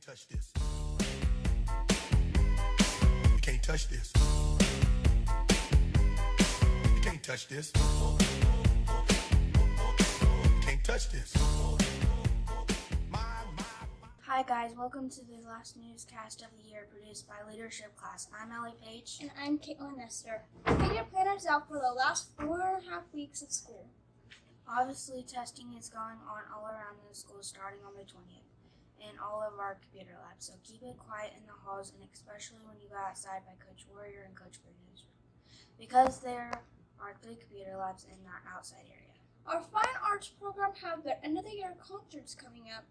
touch this. You can't touch this. You can't touch this. You can't touch this. Hi guys, welcome to the last newscast of the year produced by Leadership Class. I'm Ellie Page. And I'm Caitlin Nestor. Get your planners out for the last 4.5 weeks of school. Obviously, testing is going on all around the school starting on the 20th in all of our computer labs, so keep it quiet in the halls and especially when you go outside by Coach Warrior and Coach Bruno's room, because there are 3 computer labs in that outside area. Our Fine Arts program have their end of the year concerts coming up.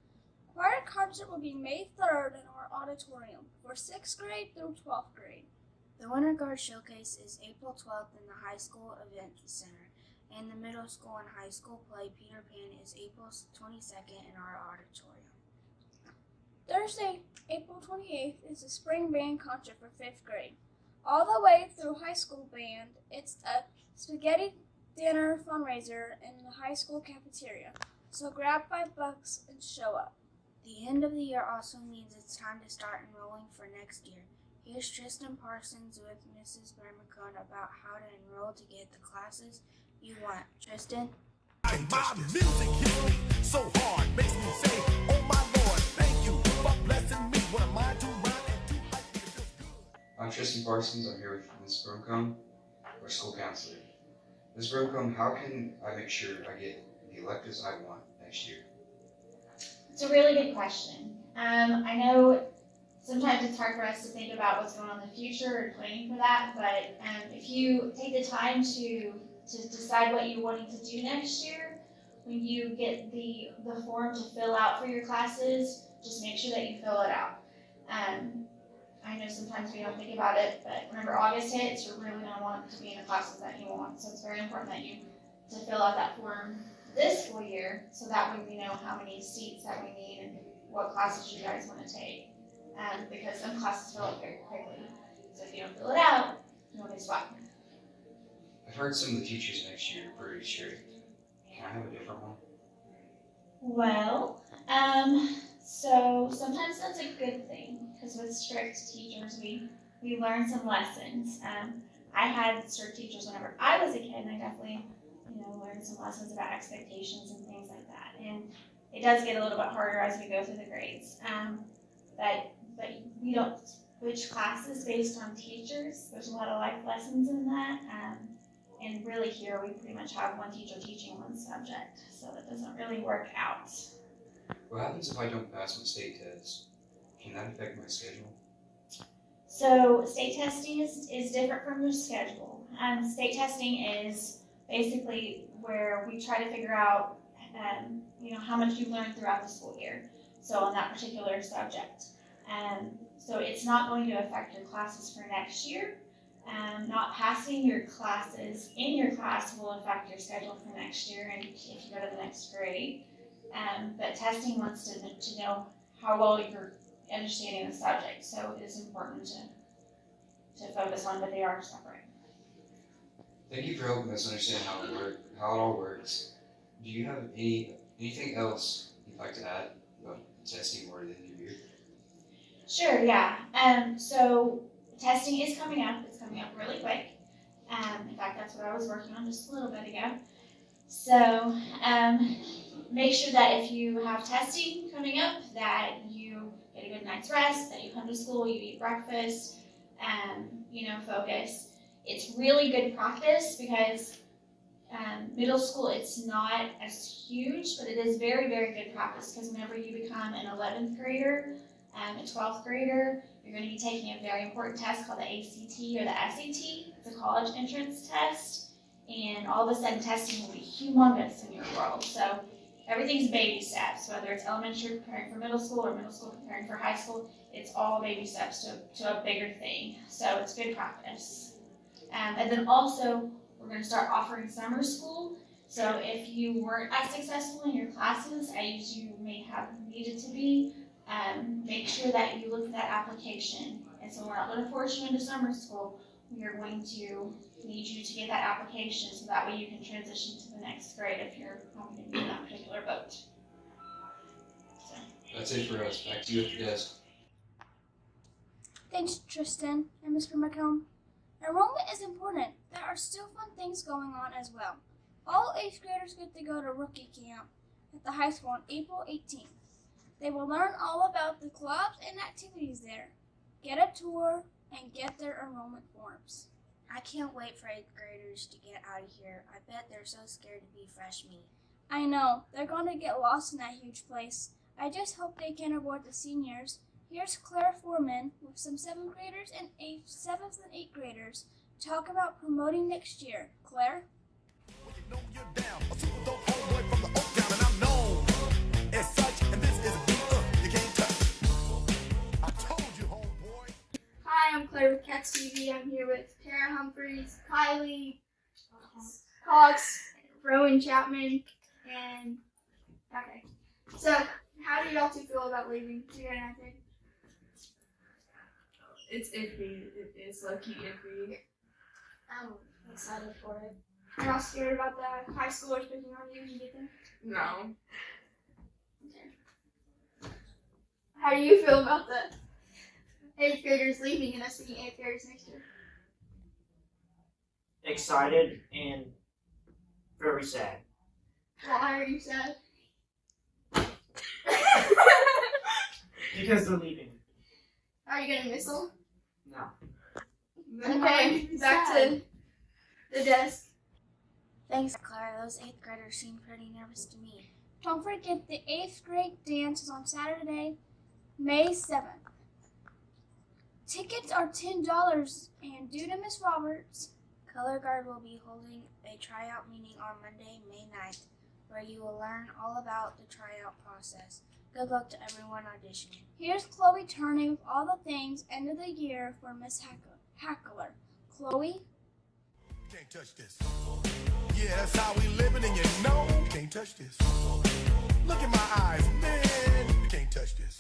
Choir concert will be May 3rd in our auditorium for 6th grade through 12th grade. The Winter Guard Showcase is April 12th in the High School Event Center, and the Middle School and High School play Peter Pan is April 22nd in our auditorium. Thursday, April 28th is the Spring Band concert for 5th grade. All the way through high school band, it's a spaghetti dinner fundraiser in the high school cafeteria, so grab $5 and show up. The end of the year also means it's time to start enrolling for next year. Here's Tristan Parsons with Mrs. Bermacone about how to enroll to get the classes you want. Tristan? My music hits me so hard, makes me say, oh my Lord, thank you for blessing me. What am I to rhyme and do hype? It feels good. I'm Tristan Parsons. I'm here with Ms. Bromcombe, our school counselor. Ms. Bromcombe, how can I make sure I get the electives I want next year? It's a really good question. I know sometimes it's hard for us to think about what's going on in the future and planning for that, but if you take the time to decide what you're wanting to do next year, when you get the form to fill out for your classes, just make sure that you fill it out. I know sometimes we don't think about it, but whenever August hits, you're really going to want to be in the classes that you want. So it's very important that you to fill out that form this school year, so that way we know how many seats that we need and what classes you guys want to take. Because some classes fill up very quickly. So if you don't fill it out, nobody's watching. I've heard some of the teachers next year are pretty strict. Can I have a different one? Well, so sometimes that's a good thing, because with strict teachers, we learn some lessons. I had strict teachers whenever I was a kid, and I definitely learned some lessons about expectations and things like that. And it does get a little bit harder as we go through the grades. But we don't switch classes based on teachers. There's a lot of life lessons in that. And really here we pretty much have one teacher teaching one subject, so that doesn't really work out. What happens if I don't pass my state test? Can that affect my schedule? So state testing is different from your schedule. State testing is basically where we try to figure out how much you've learned throughout the school year, so on that particular subject. So it's not going to affect your classes for next year. Not passing your classes in your class will affect your schedule for next year and if you go to the next grade. But testing wants to know how well you're understanding the subject, so it is important to focus on, but they are separate. Thank you for helping us understand how it all works. Do you have anything else you'd like to add about testing more than the year? Sure, yeah. So testing is coming up. It's coming up really quick. In fact, that's what I was working on just a little bit ago. So make sure that if you have testing coming up, that you get a good night's rest, that you come to school, you eat breakfast, focus. It's really good practice because middle school, it's not as huge, but it is very, very good practice because whenever you become an 11th grader, a 12th grader, you're going to be taking a very important test called the ACT or the SAT. It's a college entrance test, and all of a sudden testing will be humongous in your world. So everything's baby steps, whether it's elementary preparing for middle school or middle school preparing for high school, it's all baby steps to a bigger thing. So it's good practice. And then also, we're going to start offering summer school. So if you weren't as successful in your classes as you may have needed to be, make sure that you look at that application. And so we're not going to force you into summer school. We are going to need you to get that application so that way you can transition to the next grade if you're going to be in that particular boat. So. That's it for us. Back to you at the desk. Thanks, Tristan and Mr. McComb. Enrollment is important. There are still fun things going on as well. All 8th graders get to go to rookie camp at the high school on April 18th. They will learn all about the clubs and activities there, get a tour, and get their enrollment forms. I can't wait for 8th graders to get out of here. I bet they're so scared to be fresh meat. I know, they're going to get lost in that huge place. I just hope they can avoid the seniors. Here's Claire Foreman with some 7th graders and 7th and 8th graders talk about promoting next year. Claire? Well, you know you're down. A super dope homeboy from the Oak Town, and I'm known as such. And this is a beat you can't touch. I told you, homeboy. Hi, I'm Claire with CATSTV. I'm here with Tara Humphreys, Kylie Cox, Rowan Chapman, and okay. So, how do y'all two feel about leaving junior and 9th grade? It's iffy. It's low-key iffy. I'm excited for it. Are y'all scared about the high schoolers picking on you when you get there? No. How do you feel about the 8th graders leaving and us being 8th graders next year? Excited and very sad. Why are you sad? Because they're leaving. Are you gonna miss them? No. Okay, back to the desk. Thanks, Claire. Those 8th graders seem pretty nervous to me. Don't forget the 8th grade dance is on Saturday, May 7th. Tickets are $10 and due to Miss Roberts. Color Guard will be holding a tryout meeting on Monday, May 9th, where you will learn all about the tryout process. Good luck to everyone auditioning. Here's Chloe Turney with all the things end of the year for Miss Hackler. Chloe? Can't touch this. Yeah, that's how we living, and you know you can't touch this. Look in my eyes, man. You can't touch this.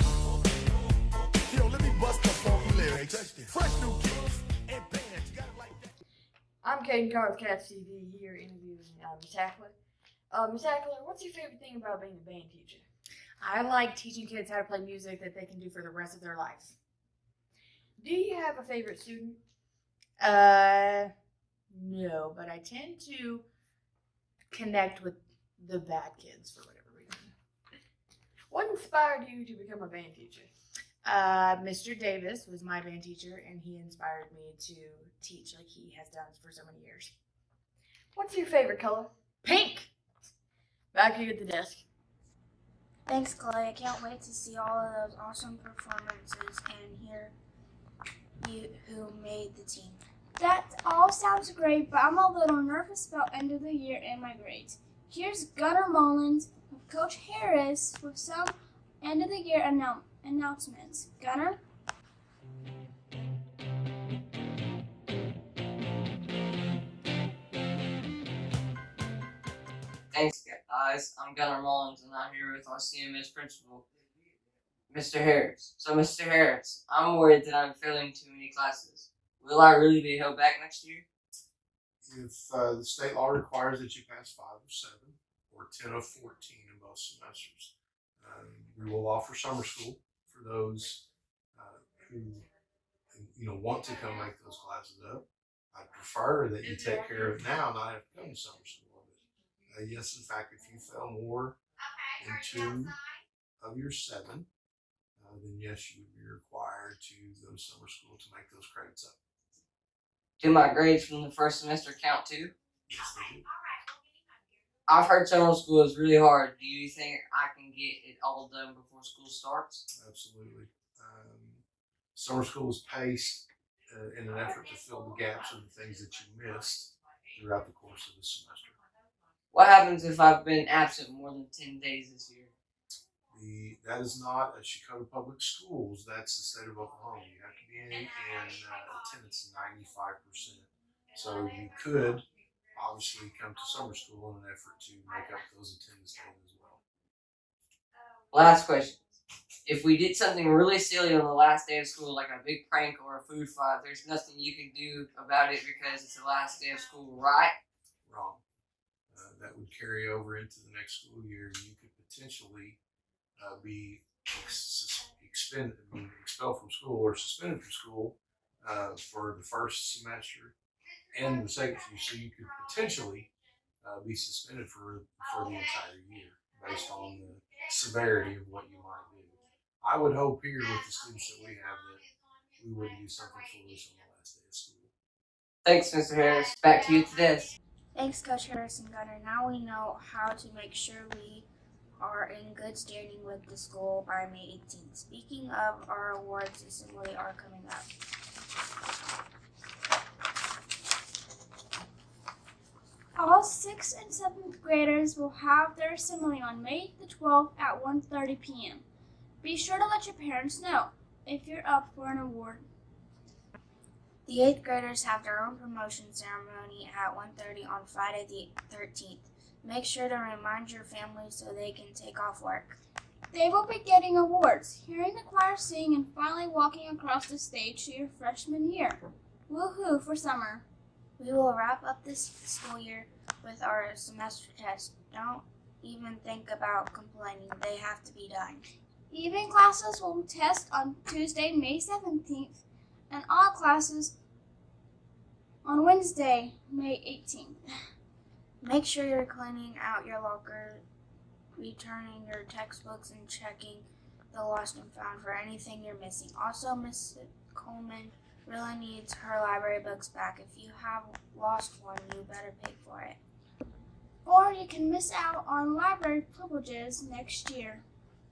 Yo, let me bust the funky lyrics. Touch this. Fresh new kicks and bands. You got it like that. I'm Caden Carr with CATSTV here interviewing Miss Hackler. Miss Hackler, what's your favorite thing about being a band teacher? I like teaching kids how to play music that they can do for the rest of their lives. Do you have a favorite student? No, but I tend to connect with the bad kids for whatever reason. What inspired you to become a band teacher? Mr. Davis was my band teacher, and he inspired me to teach like he has done for so many years. What's your favorite color? Pink! Back here at the desk. Thanks, Chloe. I can't wait to see all of those awesome performances and hear you who made the team. That all sounds great, but I'm a little nervous about end of the year and my grades. Here's Gunnar Mullins with Coach Harris with some end of the year announcements. Gunnar? Thanks, guys. I'm Gunnar Mullins, and I'm here with our CMS principal, Mr. Harris. So, Mr. Harris, I'm worried that I'm failing too many classes. Will I really be held back next year? If the state law requires that you pass 5 of 7 or 10 of 14 in both semesters, we will offer summer school for those who want to come make those classes up. I prefer that you take care of it now, not have to come to summer school. Yes, in fact, if you fail more than 2 of your 7, then yes, you would be required to go to summer school to make those credits up. Do my grades from the first semester count too? Yes, they do. I've heard summer school is really hard. Do you think I can get it all done before school starts? Absolutely. Summer school is paced in an effort to fill the gaps of the things that you missed throughout the course of the semester. What happens if I've been absent more than 10 days this year? That is not a Chicago Public Schools. That's the state of Oklahoma. You have to be in attendance 95%. So you could obviously come to summer school in an effort to make up those attendance days as well. Last question. If we did something really silly on the last day of school, like a big prank or a food fight, there's nothing you can do about it because it's the last day of school, right? Wrong. That would carry over into the next school year, and you could potentially be expended expelled from school or suspended from school for the first semester and the second semester. So you could potentially be suspended for the entire year based on the severity of what you might do. I would hope here with the students that we have that we wouldn't do something foolish on the last day of school. Thanks, Mr. Harris. Back to you to this. Thanks, Coach Harris and Gunner. Now we know how to make sure we are in good standing with the school by May 18th. Speaking of our awards assembly are coming up. All 6th and 7th graders will have their assembly on May the 12th at 1:30 p.m. Be sure to let your parents know if you're up for an award. The 8th graders have their own promotion ceremony at 1:30 on Friday the 13th. Make sure to remind your family so they can take off work. They will be getting awards, hearing the choir sing, and finally walking across the stage to your freshman year. Woohoo for summer. We will wrap up this school year with our semester tests. Don't even think about complaining. They have to be done. Evening classes will test on Tuesday, May 17th, and all classes on Wednesday, May 18th. Make sure you're cleaning out your locker, returning your textbooks, and checking the lost and found for anything you're missing. Also, Miss Coleman really needs her library books back. If you have lost one, you better pay for it. Or you can miss out on library privileges next year.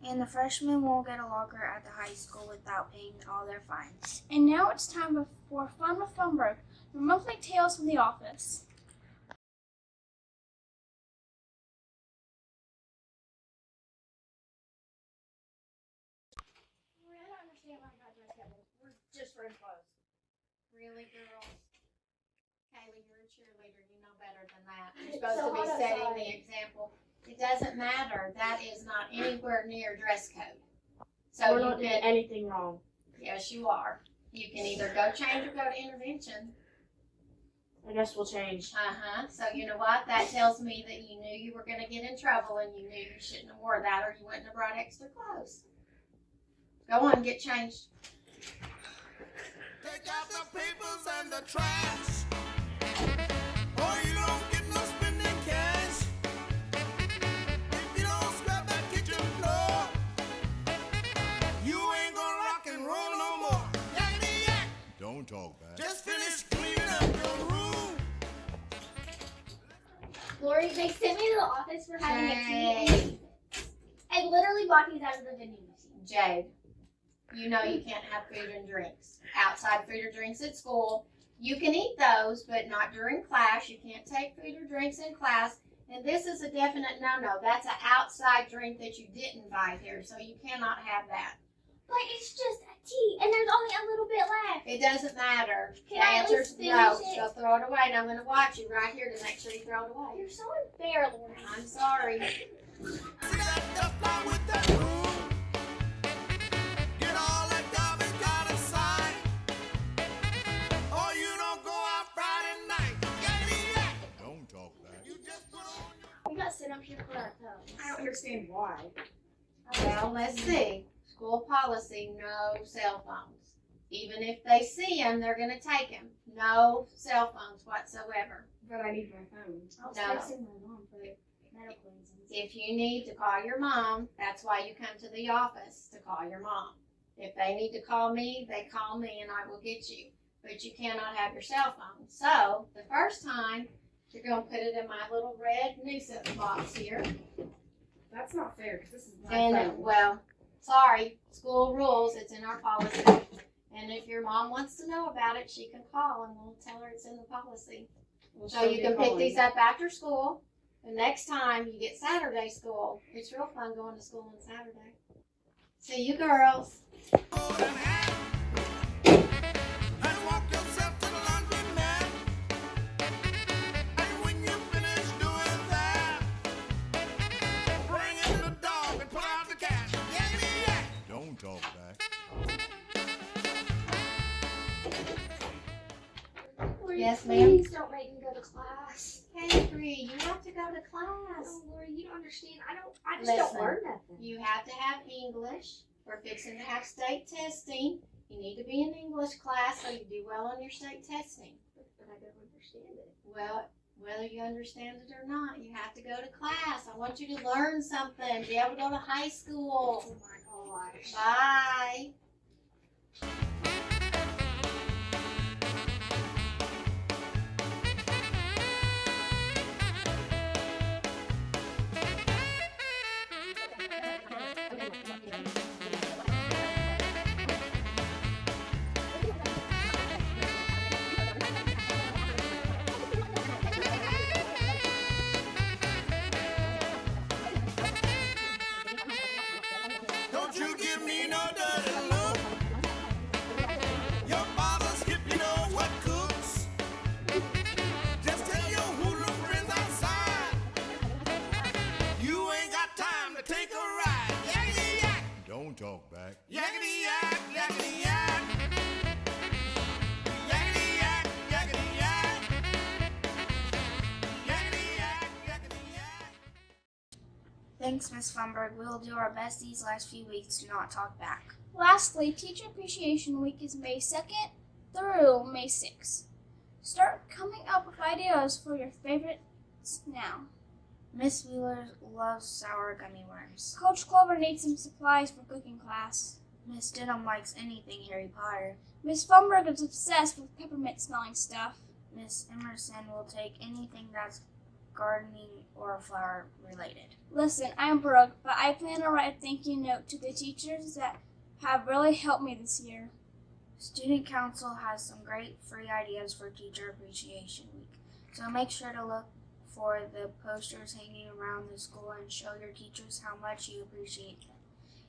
And the freshmen won't get a locker at the high school without paying all their fines. And now it's time for Fun with Funberg, your monthly tales from the office. I don't understand why I got dressed up. We're just for clothes. Really, girls? Kaylee, you're a cheerleader. You know better than that. You're supposed to be setting the example. It doesn't matter. That is not anywhere near dress code. So We're not doing anything wrong. Yes, you are. You can either go change or go to intervention. I guess we'll change. So you know what? That tells me that you knew you were going to get in trouble and you knew you shouldn't have wore that or you wouldn't have brought extra clothes. Go on, get changed. Take out the papers and the trash. Or you don't get no spending cash. If you don't scrub that kitchen floor, you ain't gonna rock and roll no more. Yakety yak. Don't talk back. Just finish cleaning up your room. Lori, they sent me to the office for having a tea. I literally bought these out of the vending machine. Jade, you know you can't have food and drinks. Outside food or drinks at school. You can eat those, but not during class. You can't take food or drinks in class. And this is a definite no-no. That's an outside drink that you didn't buy here, so you cannot have that. But it's just a tea, and there's only a little bit left. It doesn't matter. Can The I at answer's least finish no. it? So throw it away, and I'm going to watch you right here to make sure you throw it away. You're so unfair, Lori. I'm sorry. See that dust out with that broom. Get all that garbage out of sight. Or you don't go out Friday night. Yakety yak. Don't talk back. You just put on your We got set up here for our phones. I don't understand why. Well, let's see. School policy, no cell phones. Even if they see them, they're going to take them. No cell phones whatsoever. But I need my phone. I was No. texting my mom for medical reasons. If you need to call your mom, that's why you come to the office, to call your mom. If they need to call me, they call me and I will get you. But you cannot have your cell phone. So, the first time, you're going to put it in my little red nuisance box here. That's not fair because this is my And, phone. well, sorry, school rules, it's in our policy. And if your mom wants to know about it, she can call and we'll tell her it's in the policy. So you can pick these up after school. The next time you get Saturday school, it's real fun going to school on Saturday. See you girls. coat and hat. And walk yourself to the laundromat. And when you finish doing that, bring in the dog and put out the cat. Yakety yak. Don't talk back. Lori, Yes, ma'am. please don't make me go to class. Hey, Bree, you have to go to class. No, Lori, you don't understand. I just Listen. don't learn nothing. You have to have English We're fixing to have state testing. You need to be in English class so you do well on your state testing. But I don't understand it. Well, whether you understand it or not, you have to go to class. I want you to learn something, be able to go to high school. Oh my gosh. Bye. Don't you give me no dirty look. Your father's hip, you know what cooks. Just tell your hoodlum friends outside. You ain't got time to take a ride. Yakety yak, Don't talk back. yakety yak, yakety yak. Yakety yak, yakety yak. Yakety yak, yakety yak. Thanks, Miss Funberg. We'll do our best these last few weeks to not talk back. Lastly, Teacher Appreciation Week is May 2nd through May 6th. Start coming up with ideas for your favorites now. Miss Wheeler loves sour gummy worms. Coach Clover needs some supplies for cooking class. Miss Denham likes anything Harry Potter. Miss Funberg is obsessed with peppermint smelling stuff. Miss Emerson will take anything that's gardening or flower related. Listen, I'm Brooke, but I plan to write a thank you note to the teachers that have really helped me this year. Student Council has some great free ideas for Teacher Appreciation Week, so make sure to look for the posters hanging around the school and show your teachers how much you appreciate them,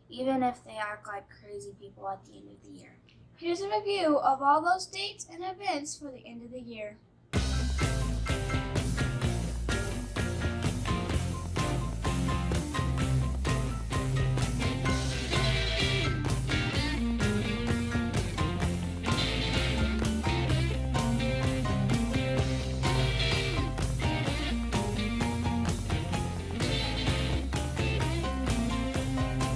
even if they act like crazy people at the end of the year. Here's a review of all those dates and events for the end of the year.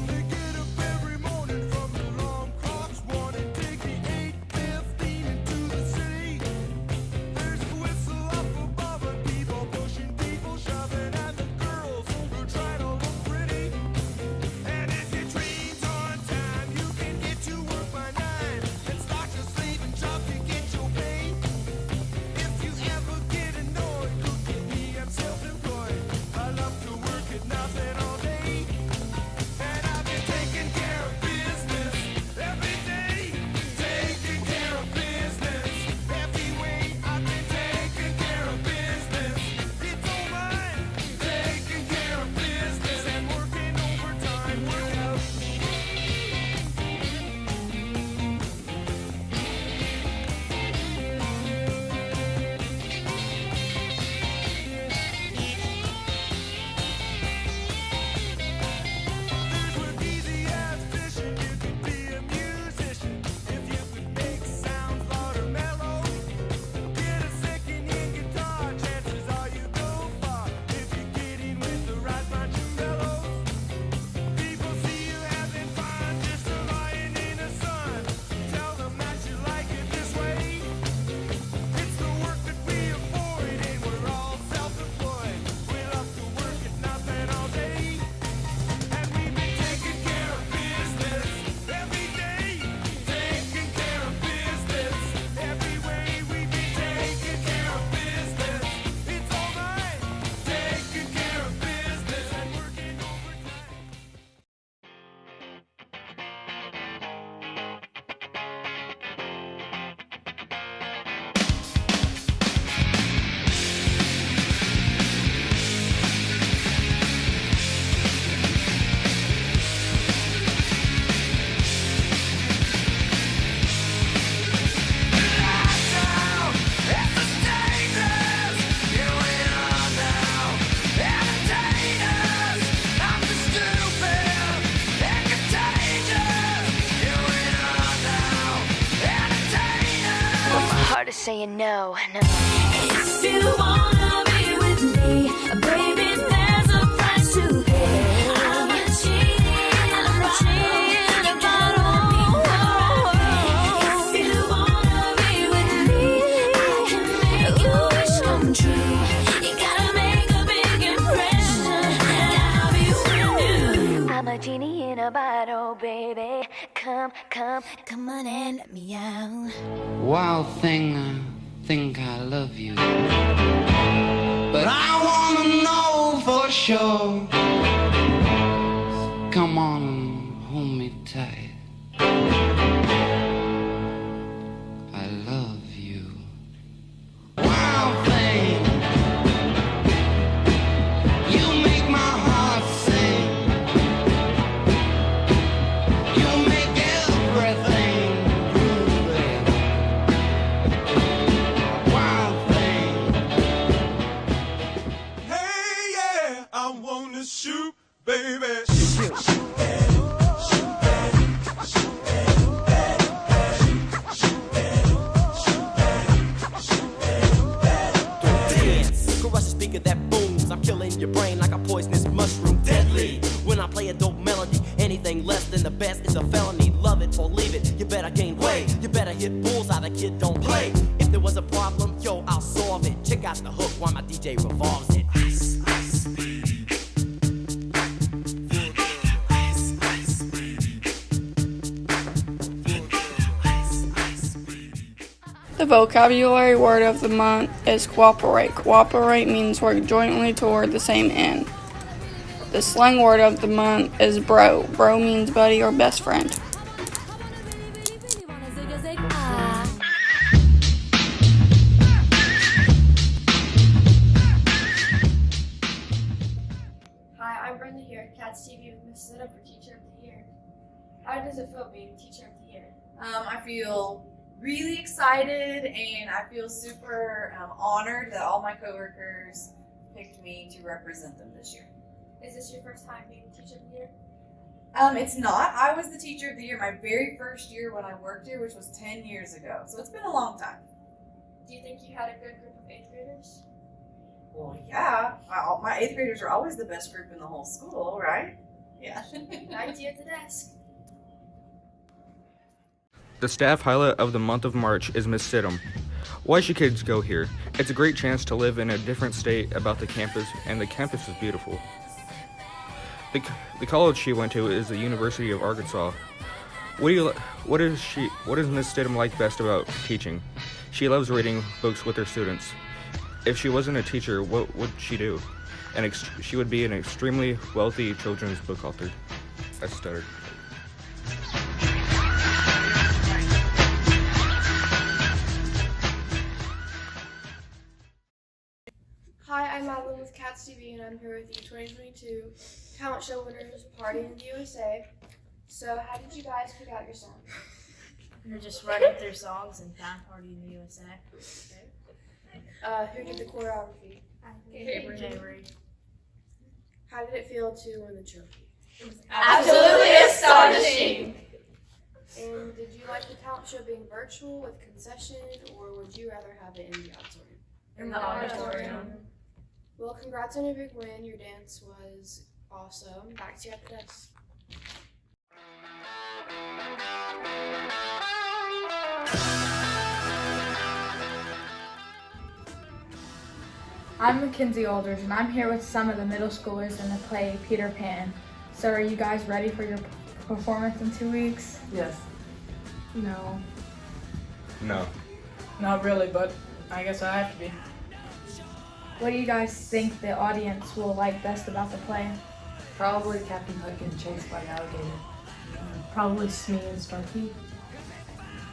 They get up every morning from the alarm clocks, one and take the 8:15 into the city. There's a whistle up above and people pushing, people shoving, and the girls who are trying to look pretty. And if your train's on time, you can get to work by 9 and start your slaving job to get your pay. If you ever get annoyed, look at me, I'm self-employed. I love to work at nothing all day. And I've been taking care of business every day. Taking care of business every way. I've been taking care of business. It's all mine. Taking care of business and working overtime. Well, there's work easy as fishing. You could be a musician if you could make sounds loud or mellow. Get a second-hand guitar, chances are you go far if you get in with the right bunch of fellows. People see you having fun, just lying in the sun. Tell them that you like it this way. It's the work that we avoid, and we're all self-employed. We love to work at nothing all day. And we've been taking care of business every day. Taking care of business every way. We've been taking care of business. It's all right. Taking care of business and working overtime. Heart is saying no, no. If you wanna be with me, baby, there's a price to pay. I'm not cheating, So baby, come on and let me out. Wild thing, I think I love you. But I wanna know for sure. Come on and hold me tight. I love you. Wild thing, you make my heart sing. You make everything groovy. Wild thing. Hey, yeah, I wanna shoot, baby. Crush a speaker that booms. I'm killing your brain like a poisonous mushroom. Deadly. When I play a dope melody, anything less than the best is a felony. Love it or leave it. You better gain weight. You better hit bullseye. The kid don't play. If there was a problem, yo, I'll solve it. Check out the hook while my DJ revolves it. The vocabulary word of the month is cooperate. Cooperate means work jointly toward the same end. The slang word of the month is bro. Bro means buddy or best friend. Hi, I'm Brenda here at CATSTV with Miss Zita for Teacher of the Year. How does it feel being Teacher of the Year? I feel really excited and I feel super honored that all my coworkers picked me to represent them this year. Is this your first time being Teacher of the Year? It's not. I was the Teacher of the Year my very first year when I worked here, which was 10 years ago. So it's been a long time. Do you think you had a good group of 8th graders? Well, yeah. My 8th graders are always the best group in the whole school, right? Yeah. Back to you at the desk. The staff highlight of the month of March is Miss Sidham. Why should kids go here? It's a great chance to live in a different state about the campus, and the campus is beautiful. The college she went to is the University of Arkansas. What is Miss Sidham like best about teaching? She loves reading books with her students. If she wasn't a teacher, what would she do? She would be an extremely wealthy children's book author. I stuttered. Hi, I'm Madeline with CATSTV and I'm here with the 2022 Talent Show Winners Party in the USA. So how did you guys pick out your song? We're just running through songs and found Party in the USA. Who did the choreography? Avery. How did it feel to win the trophy? It was absolutely astonishing. And did you like the talent show being virtual with concession, or would you rather have it in the auditorium? In the auditorium. Well, congrats on your big win. Your dance was awesome. Back to you at the desk. I'm Mackenzie Aldridge, and I'm here with some of the middle schoolers in the play Peter Pan. So are you guys ready for your performance in 2 weeks? Yes. No. No. Not really, but I guess I have to be. What do you guys think the audience will like best about the play? Probably Captain Hook getting chased by an alligator. Probably Smee and Sparky.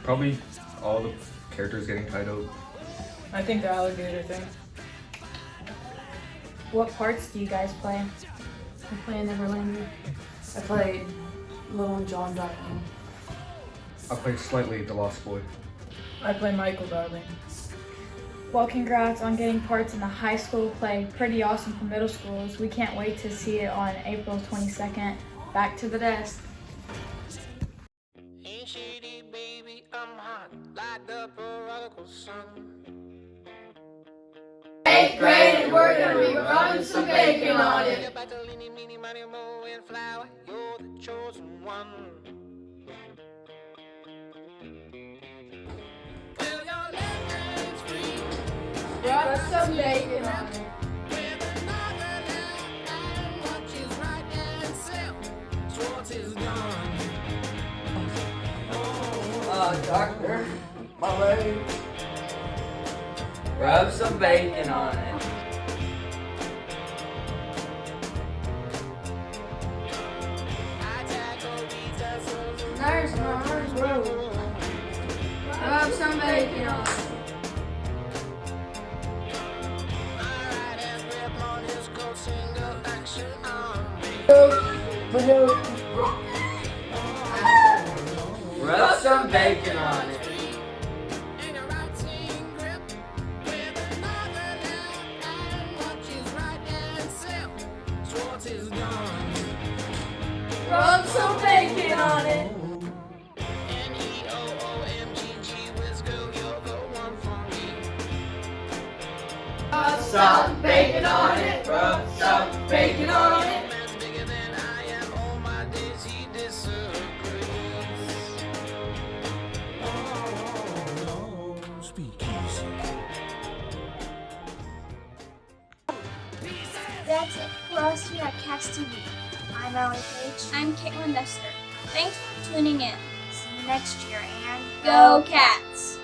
Probably all the characters getting tied up. I think the alligator thing. What parts do you guys play? I play in Neverlander. I played Little John Darling. I played slightly the Lost Boy. I play Michael Darling. Well, congrats on getting parts in the high school play. Pretty awesome for middle schools. We can't wait to see it on April 22nd. Back to the desk. Ain't shady, baby, I'm hot like the prodigal son. 8th grade and we're gonna be rubbing some bacon on it. You're the chosen one. Rub some bacon on it. Schwartz is gone. doctor, my leg. Rub some bacon on it. Nurse, rub some bacon on it. Rub some bacon on it. Rub some bacon on it. Rub some bacon on it. Rub some bacon on it. That's it for us here at CATSTV. I'm Allie Page. I'm Caitlin Nestor. Thanks for tuning in. See you next year and Go Cats!